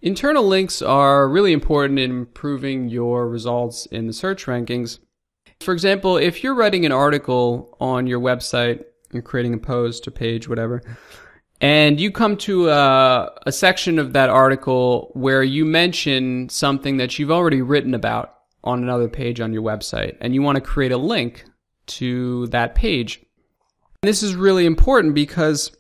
Internal links are really important in improving your results in the search rankings. For example, if you're writing an article on your website, you're creating a post, a page, whatever, and you come to a section of that article where you mention something that you've already written about on another page on your website, and you want to create a link to that page. And this is really important because,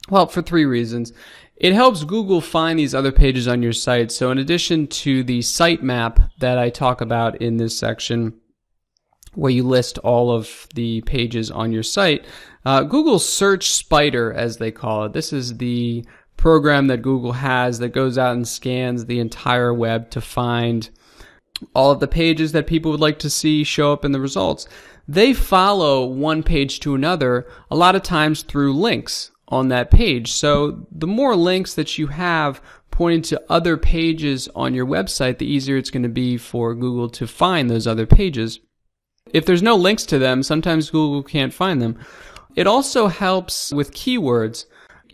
well, for three reasons. It helps Google find these other pages on your site. So in addition to the sitemap that I talk about in this section, where you list all of the pages on your site, Google Search Spider, as they call it. This is the program that Google has that goes out and scans the entire web to find all of the pages that people would like to see show up in the results. They follow one page to another, a lot of times through links on that page. So the more links that you have pointing to other pages on your website, the easier it's going to be for Google to find those other pages. If there's no links to them, sometimes Google can't find them. It also helps with keywords.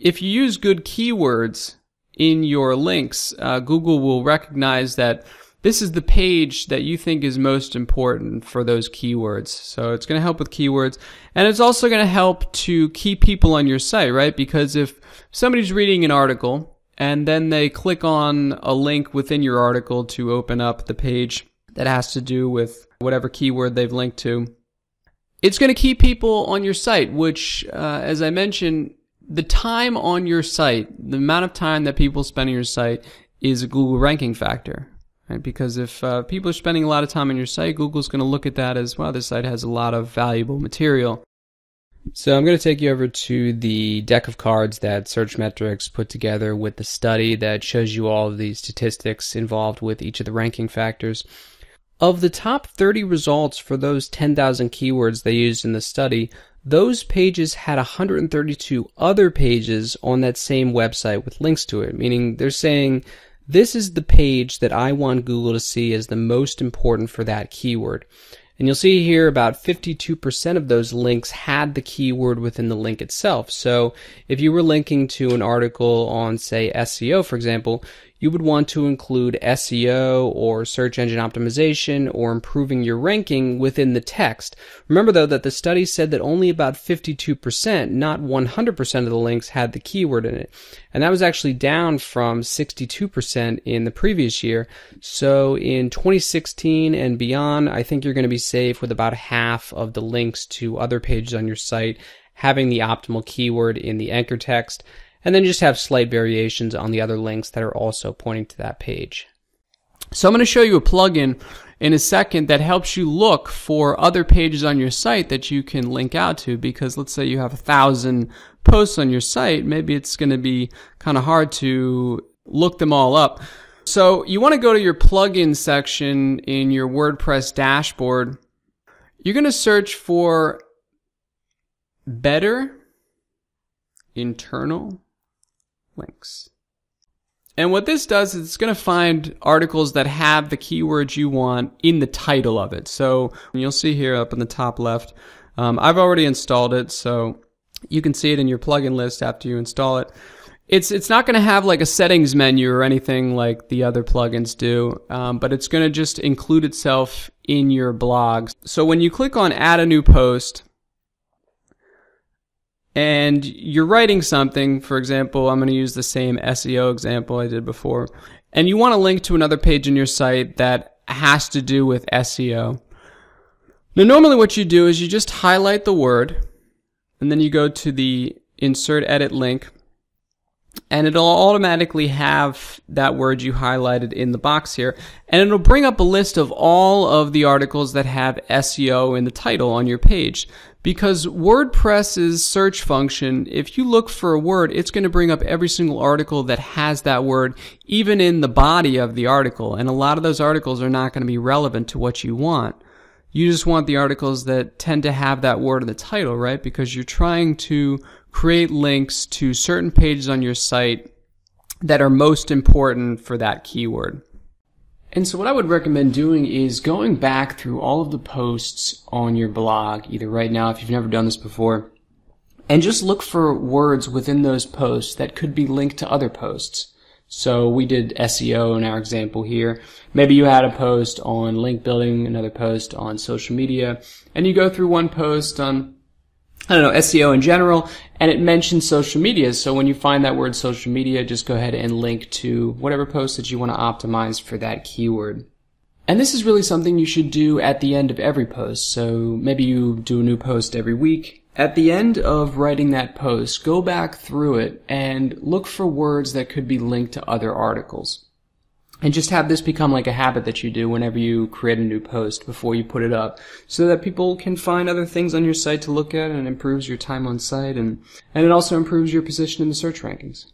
If you use good keywords in your links, Google will recognize that this is the page that you think is most important for those keywords. So it's going to help with keywords. And it's also going to help to keep people on your site, right? Because if somebody's reading an article and then they click on a link within your article to open up the page that has to do with whatever keyword they've linked to, it's going to keep people on your site, which, as I mentioned, the time on your site, the amount of time that people spend on your site is a Google ranking factor. Right? Because if people are spending a lot of time on your site, Google's going to look at that as, well, this site has a lot of valuable material. So I'm going to take you over to the deck of cards that Searchmetrics put together with the study that shows you all of the statistics involved with each of the ranking factors. Of the top 30 results for those 10,000 keywords they used in the study, those pages had 132 other pages on that same website with links to it, meaning they're saying, this is the page that I want Google to see as the most important for that keyword. And you'll see here about 52% of those links had the keyword within the link itself. So if you were linking to an article on, say, SEO, for example, you would want to include SEO or search engine optimization or improving your ranking within the text. Remember, though, that the study said that only about 52%, not 100% of the links had the keyword in it. And that was actually down from 62% in the previous year. So in 2016 and beyond, I think you're going to be safe with about half of the links to other pages on your site having the optimal keyword in the anchor text. And then just have slight variations on the other links that are also pointing to that page. So I'm going to show you a plugin in a second that helps you look for other pages on your site that you can link out to, because let's say you have 1,000 posts on your site, maybe it's going to be kind of hard to look them all up. So you want to go to your plugin section in your WordPress dashboard. You're going to search for better internal links. And what this does is it's going to find articles that have the keywords you want in the title of it. So you'll see here up in the top left, I've already installed it, so you can see it in your plugin list after you install it. It's not going to have like a settings menu or anything like the other plugins do, but it's going to just include itself in your blog. So when you click on add a new post, and you're writing something, for example, I'm going to use the same SEO example I did before, and you want to link to another page on your site that has to do with SEO. Now, normally what you do is you just highlight the word, and then you go to the Insert Edit link, and it'll automatically have that word you highlighted in the box here, and it'll bring up a list of all of the articles that have SEO in the title on your page. Because WordPress's search function, if you look for a word, it's going to bring up every single article that has that word, even in the body of the article. And a lot of those articles are not going to be relevant to what you want. You just want the articles that tend to have that word in the title, right? Because you're trying to create links to certain pages on your site that are most important for that keyword. And so what I would recommend doing is going back through all of the posts on your blog, either right now if you've never done this before, and just look for words within those posts that could be linked to other posts. So we did SEO in our example here. Maybe you had a post on link building, another post on social media, and you go through one post on, I don't know, SEO in general, and it mentions social media. So when you find that word social media, just go ahead and link to whatever post that you want to optimize for that keyword. And this is really something you should do at the end of every post. So maybe you do a new post every week. At the end of writing that post, go back through it and look for words that could be linked to other articles. And just have this become like a habit that you do whenever you create a new post before you put it up, so that people can find other things on your site to look at, and it improves your time on site, and it also improves your position in the search rankings.